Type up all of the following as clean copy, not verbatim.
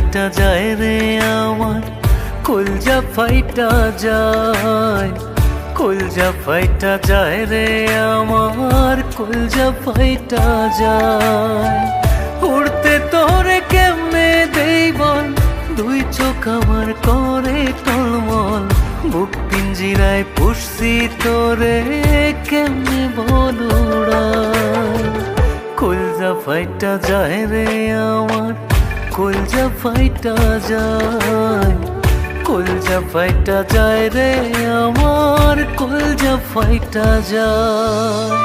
ফাইটা যায় রে আমার, কলজা ফাইটা যায়, কলজা ফাইটা যায় রে আমার, কলজা ফাইটা যায়। উড়তে তোরে কেমনে দেই বল, দুই চোখ আমার করে টলমল, বুক পিঞ্জিরায় পুষছি তোরে কেমনে বল উড়াই। কলজা ফাইটা যায় রে আমার, কলজা ফাইটা যায়, কলজা ফাইটা যায় রে আমার, কলজা ফাইটা যায়।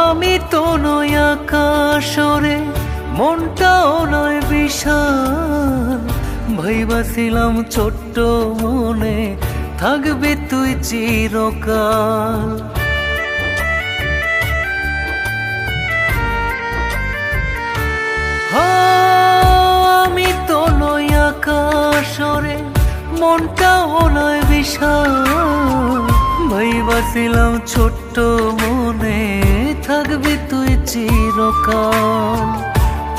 আমি তো নয় আকাশরে, মনটাও নয় বিশাল, ভাইবাছিলাম ছোট্ট মনে থাকবি তুই চিরকাল। আমি তো নয় আকাশরে, মনটাও নয় বিশাল, ভাইবাছিলাম ছোট্ট মনে থাকবি তুই চিরকাল।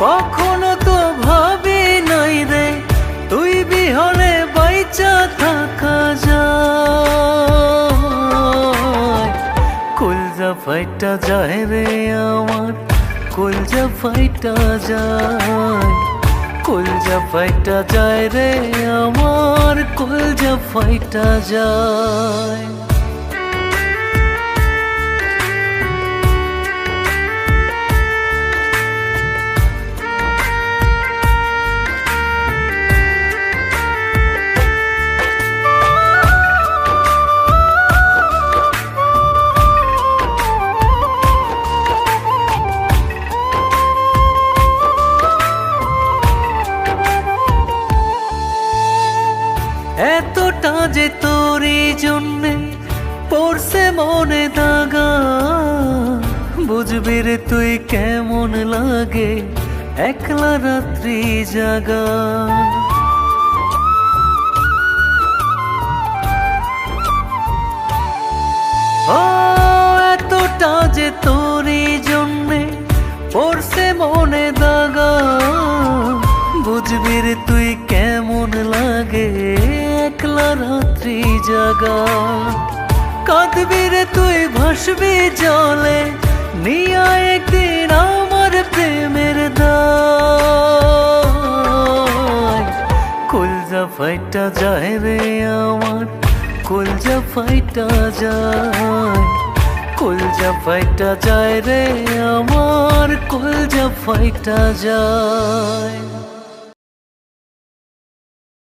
কখনো তো ভাবি নাই রে তুই বিহনে বাইচা থাকা যায়। কলজা ফাইটা যায় রে আমার, কলজা ফাইটা যায়, কলজা ফাইটা যায় রে আমার, কলজা ফাইটা যায়। এতটা যে তোরই জন্যে পড়ছে মনে দাগা, বুঝবি রে তুই কেমন লাগে একলা রাত্রি জাগা। ও এতটা যে তোরই জন্যে পড়ছে মনে দাগা, বুঝবি রে তুই কেমন লাগে একলা রাত্রি জাগা। কাঁদবি রে তুই ভাসবি জলে, নিয়া একদিন আমার প্রেমের দায়। কলজা ফাইটা যায় রে আমার, কলজা ফাইটা যায়, কলজা ফাইটা যায় রে আমার, কলজা ফাইটা যায়।